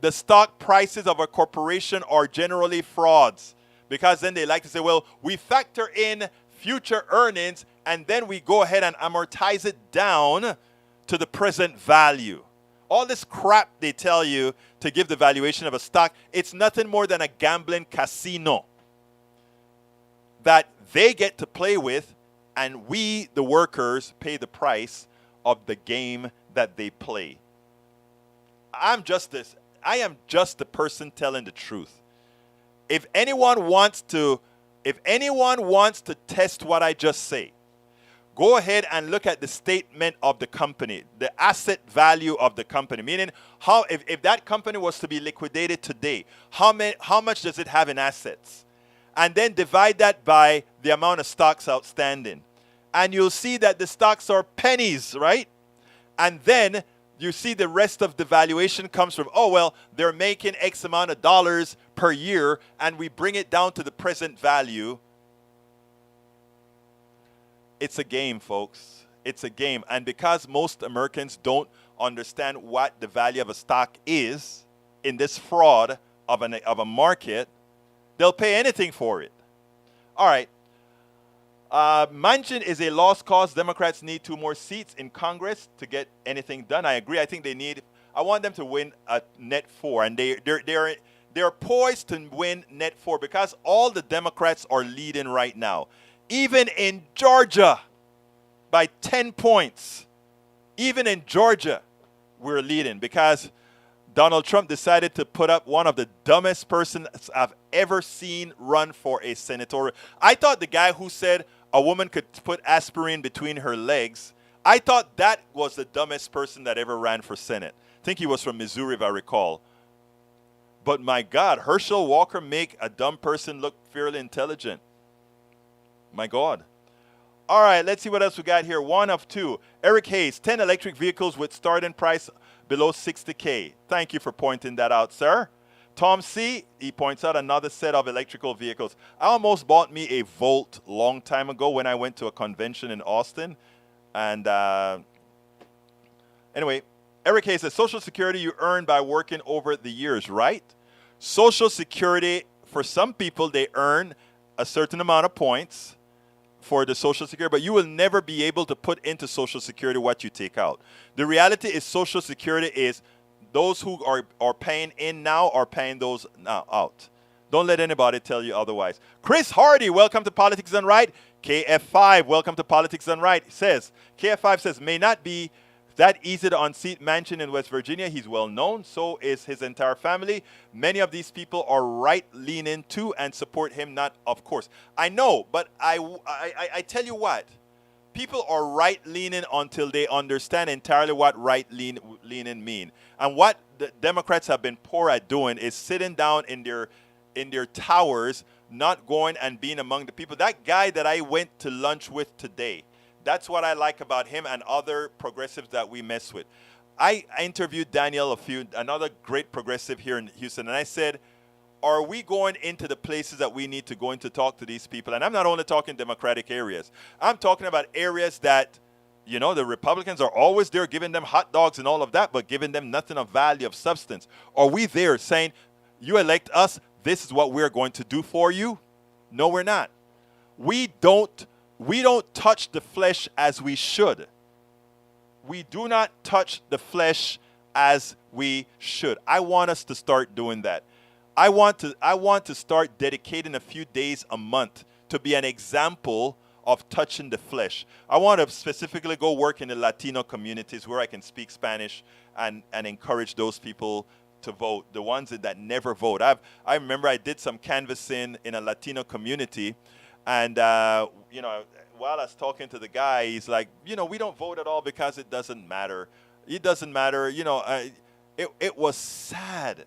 The stock prices of a corporation are generally frauds because then they like to say, well, we factor in future earnings and then we go ahead and amortize it down to the present value. All this crap they tell you to give the valuation of a stock, it's nothing more than a gambling casino that they get to play with, and we, the workers, pay the price of the game that they play. I am just the person telling the truth. If anyone wants to test what I just say, go ahead and look at the statement of the company, the asset value of the company. Meaning, if that company was to be liquidated today, how much does it have in assets? And then divide that by the amount of stocks outstanding. And you'll see that the stocks are pennies, right? And then you see the rest of the valuation comes from, oh, well, they're making X amount of dollars per year, and we bring it down to the present value. It's a game, folks. It's a game. And because most Americans don't understand what the value of a stock is in this fraud of a market, they'll pay anything for it. All right. Manchin is a lost cause. Democrats need 2 more seats in Congress to get anything done. I agree. I think I want them to win a net 4. And they're poised to win net 4 because all the Democrats are leading right now. Even in Georgia, by 10 points. Even in Georgia, we're leading because Donald Trump decided to put up one of the dumbest persons I've ever seen run for a senatorial. I thought the guy who said a woman could put aspirin between her legs, I thought that was the dumbest person that ever ran for Senate. I think he was from Missouri, if I recall. But my God, Herschel Walker make a dumb person look fairly intelligent. My God. All right, let's see what else we got here. 1 of 2. Eric Hayes, 10 electric vehicles with starting price below $60K. Thank you for pointing that out, sir. Tom C., he points out another set of electrical vehicles. I almost bought me a Volt long time ago when I went to a convention in Austin. And anyway, Eric Hayes says, Social Security you earn by working over the years, right? Social Security, for some people, they earn a certain amount of points for the Social Security, but you will never be able to put into Social Security what you take out. The reality is Social Security is those who are paying in now are paying those now out. Don't let anybody tell you otherwise. Chris Hardy, welcome to Politics Done Right. KF5, welcome to Politics Done Right. KF5 says, may not be that easy to unseat Manchin in West Virginia. He's well known. So is his entire family. Many of these people are right-leaning too and support him not, of course. I know, but I tell you what. people are right-leaning until they understand entirely what right-leaning mean. And what the Democrats have been poor at doing is sitting down in their towers, not going and being among the people. That guy that I went to lunch with today, that's what I like about him and other progressives that we mess with. I interviewed Daniel another great progressive here in Houston, and I said, are we going into the places that we need to go in to talk to these people? And I'm not only talking Democratic areas. I'm talking about areas that, the Republicans are always there giving them hot dogs and all of that, but giving them nothing of value, of substance. Are we there saying, you elect us, this is what we're going to do for you? No, we're not. We don't touch the flesh as we should. We do not touch the flesh as we should. I want us to start doing that. I want to start dedicating a few days a month to be an example of touching the flesh. I want to specifically go work in the Latino communities where I can speak Spanish and encourage those people to vote, the ones that never vote. I remember I did some canvassing in a Latino community, and while I was talking to the guy, he's like, we don't vote at all because it doesn't matter. It doesn't matter. It was sad.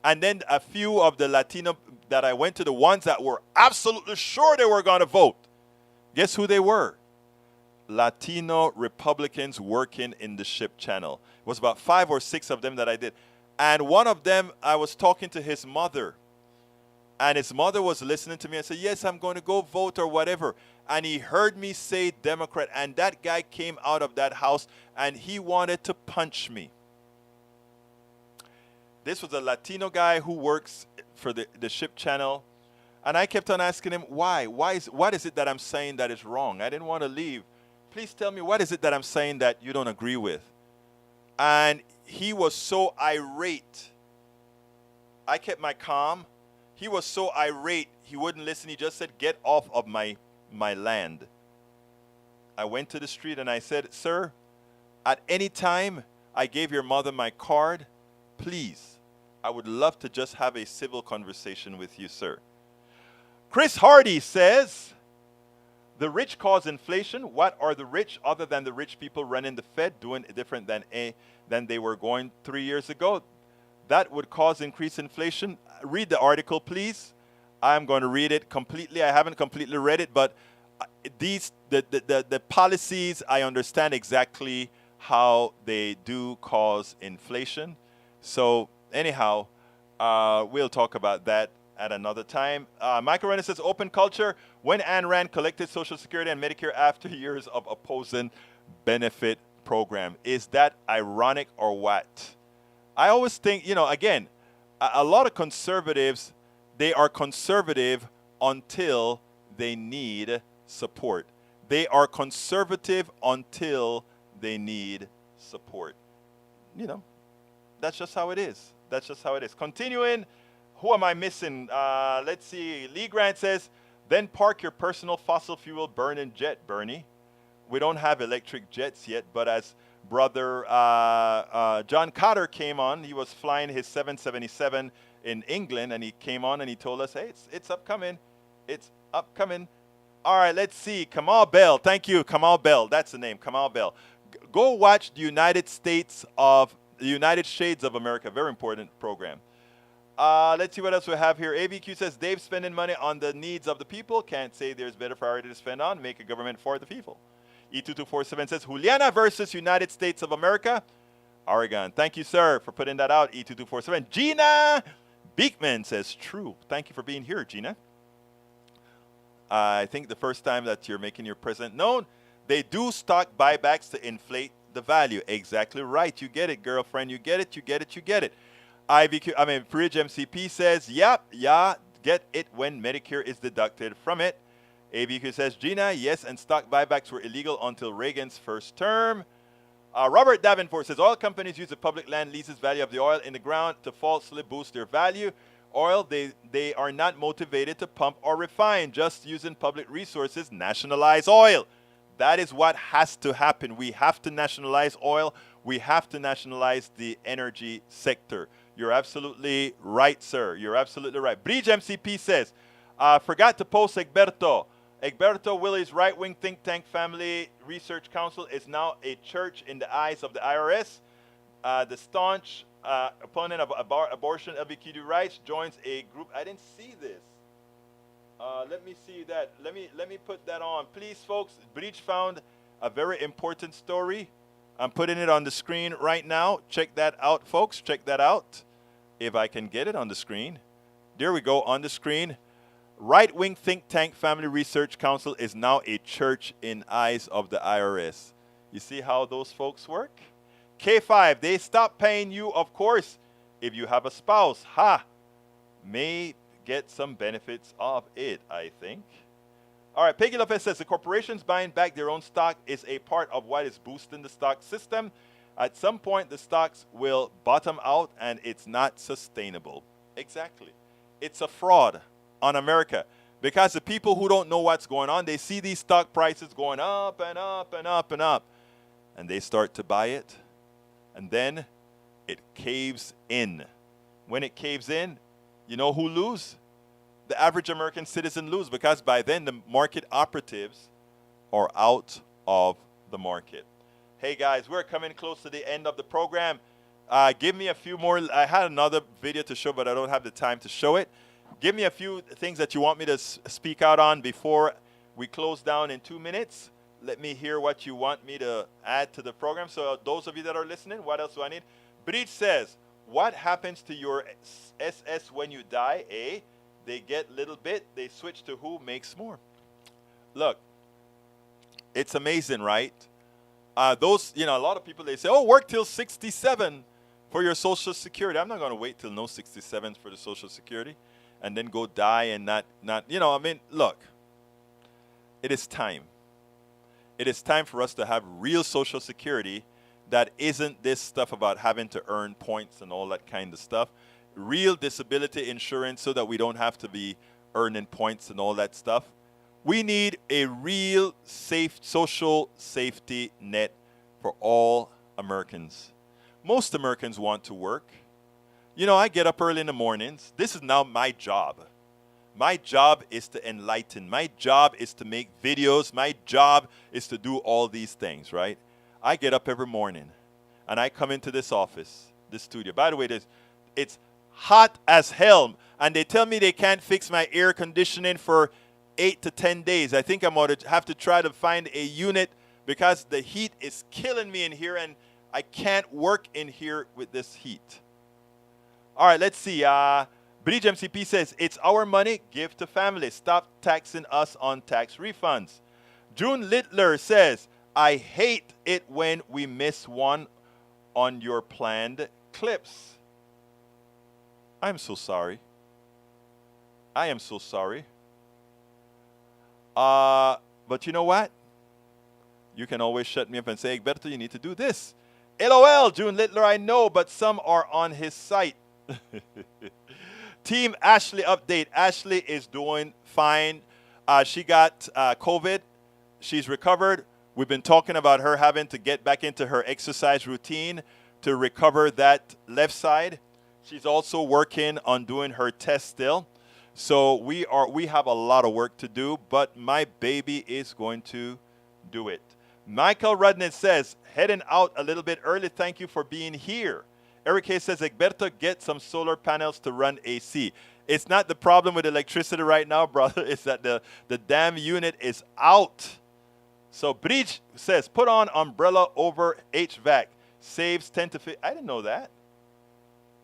And then a few of the Latino that I went to, the ones that were absolutely sure they were going to vote, guess who they were? Latino Republicans working in the ship channel. It was about 5 or 6 of them that I did. And one of them, I was talking to his mother. And his mother was listening to me and said, yes, I'm going to go vote or whatever. And he heard me say Democrat. And that guy came out of that house and he wanted to punch me. This was a Latino guy who works for the ship channel. And I kept on asking him, why? What is it that I'm saying that is wrong? I didn't want to leave. Please tell me, what is it that I'm saying that you don't agree with? And he was so irate. I kept my calm. He was so irate, he wouldn't listen. He just said, get off of my land. I went to the street and I said, sir, at any time I gave your mother my card, please, I would love to just have a civil conversation with you, sir. Chris Hardy says, the rich cause inflation. What are the rich, other than the rich people running the Fed, doing different than they were going 3 years ago? That would cause increased inflation. Read the article, please. I'm going to read it completely. I haven't completely read it, but the policies, I understand exactly how they do cause inflation. So anyhow, we'll talk about that at another time. Michael Renner says, open culture. When Ayn Rand collected Social Security and Medicare after years of opposing benefit program. Is that ironic or what? I always think, again, a lot of conservatives, they are conservative until they need support. They are conservative until they need support. That's just how it is. That's just how it is. Continuing, who am I missing? Let's see. Lee Grant says, then park your personal fossil fuel burning jet, Bernie. We don't have electric jets yet, but as Brother John Cotter came on, he was flying his 777 in England, and he came on and he told us, hey, it's upcoming. It's upcoming. All right, let's see. Kamal Bell. Thank you, Kamal Bell. That's the name, Kamal Bell. Go watch the United Shades of America. Very important program. Let's see what else we have here. ABQ says, Dave spending money on the needs of the people. Can't say there's better priority to spend on. Make a government for the people. E2247 says, Juliana versus United States of America. Oregon. Thank you, sir, for putting that out. E2247. Gina Beekman says, true. Thank you for being here, Gina. I think the first time that you're making your presence known, they do stock buybacks to inflate the value. Exactly right. You get it, girlfriend. You get it. You get it. You get it. Bridge MCP says, yeah, get it when Medicare is deducted from it. ABQ says, Gina, yes, and stock buybacks were illegal until Reagan's first term. Robert Davenport says, oil companies use the public land leases value of the oil in the ground to falsely boost their value. Oil, they are not motivated to pump or refine, just using public resources, nationalize oil. That is what has to happen. We have to nationalize oil. We have to nationalize the energy sector. You're absolutely right, sir. You're absolutely right. Bridge MCP says, forgot to post Egberto. Egberto Willis' right-wing think tank Family Research Council is now a church in the eyes of the IRS. The staunch opponent of abortion LGBTQ rights joins a group. I didn't see this. Let me see that. Let me put that on, please, folks. Breach found a very important story. I'm putting it on the screen right now. Check that out, folks. Check that out. If I can get it on the screen. There we go, on the screen. Right-wing think tank Family Research Council is now a church in eyes of the IRS. You see how those folks work? K5, they stop paying you, of course, if you have a spouse. May get some benefits of it, I think. All right, Peggy Lopez says the corporations buying back their own stock is a part of what is boosting the stock system. At some point, the stocks will bottom out and it's not sustainable. Exactly. It's a fraud on America because the people who don't know what's going on, they see these stock prices going up and up and up and up, and they start to buy it, and then it caves in. When it caves in, you know who lose? The average American citizen lose because by then the market operatives are out of the market. Hey guys, we're coming close to the end of the program. Give me a few more. I had another video to show, but I don't have the time to show it. Give me a few things that you want me to speak out on before we close down in 2 minutes. Let me hear what you want me to add to the program. So those of you that are listening, what else do I need? Breach says, what happens to your SS when you die? They get little bit. They switch to who makes more. Look, it's amazing, right? A lot of people, they say, oh, work till 67 for your Social Security. I'm not going to wait till no 67 for the Social Security and then go die and not, look, it is time. It is time for us to have real Social Security that isn't this stuff about having to earn points and all that kind of stuff. Real disability insurance so that we don't have to be earning points and all that stuff. We need a real safe social safety net for all Americans. Most Americans want to work. I get up early in the mornings. This is now my job. My job is to enlighten. My job is to make videos. My job is to do all these things, right? I get up every morning and I come into this office, this studio. By the way, it's hot as hell, and they tell me they can't fix my air conditioning for 8 to 10 days. I think I'm going to have to try to find a unit because the heat is killing me in here and I can't work in here with this heat. All right, let's see. Bridge MCP says, it's our money, give to families. Stop taxing us on tax refunds. June Littler says, I hate it when we miss one on your planned clips. I'm so sorry. I am so sorry. But you know what? You can always shut me up and say, Egberto, you need to do this. LOL, June Littler, I know, but some are on his site. Team Ashley update. Ashley is doing fine. She got COVID. She's recovered. We've been talking about her having to get back into her exercise routine to recover that left side. She's also working on doing her test still. So we have a lot of work to do, but my baby is going to do it. Michael Rudnitz says, heading out a little bit early. Thank you for being here. Eric Hayes says, Egberto, get some solar panels to run AC. It's not the problem with electricity right now, brother. It's that the damn unit is out. So Bridge says, put on umbrella over HVAC. Saves 10 to 15. I didn't know that.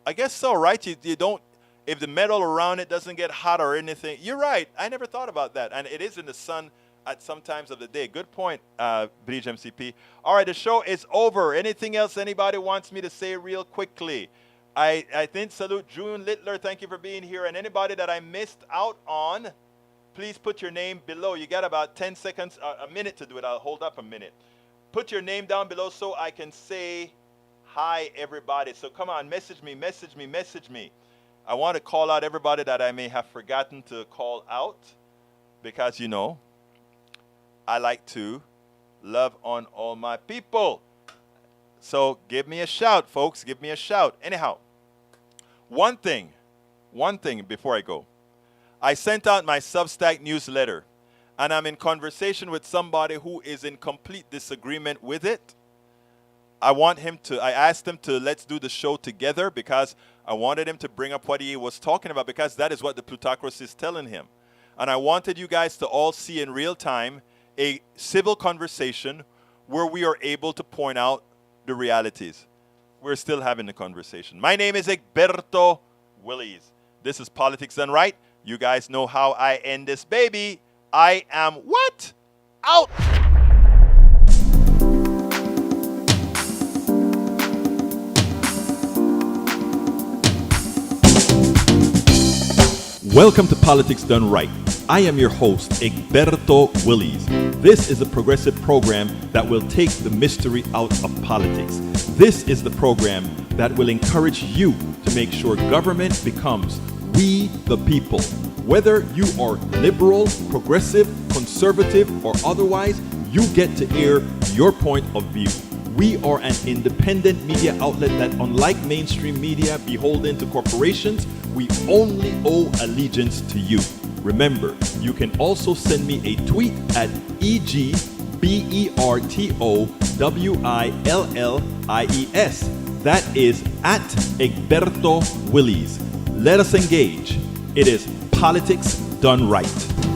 I guess so, right? You don't, if the metal around it doesn't get hot or anything. You're right. I never thought about that. And it is in the sun at some times of the day. Good point, Bridge MCP. All right, the show is over. Anything else anybody wants me to say real quickly? I think salute June Littler. Thank you for being here. And anybody that I missed out on, please put your name below. You got about 10 seconds, a minute to do it. I'll hold up a minute. Put your name down below so I can say hi, everybody. So come on, message me. I want to call out everybody that I may have forgotten to call out because, I like to love on all my people. So give me a shout, folks. Give me a shout. Anyhow, one thing before I go. I sent out my Substack newsletter. and I'm in conversation with somebody who is in complete disagreement with it, I asked him to let's do the show together because I wanted him to bring up what he was talking about because that is what the plutocracy is telling him. And I wanted you guys to all see in real time a civil conversation where we are able to point out the realities. We're still having the conversation. My name is Egberto Willies. This is Politics Done Right. You guys know how I end this baby. I am what? Out! Welcome to Politics Done Right. I am your host, Egberto Willies. This is a progressive program that will take the mystery out of politics. This is the program that will encourage you to make sure government becomes we the people. Whether you are liberal, progressive, conservative, or otherwise, you get to air your point of view. We are an independent media outlet that, unlike mainstream media beholden to corporations, we only owe allegiance to you. Remember, you can also send me a tweet at EGBERTOWILLIES. That is at Egberto Willies. Let us engage. It is Politics Done Right.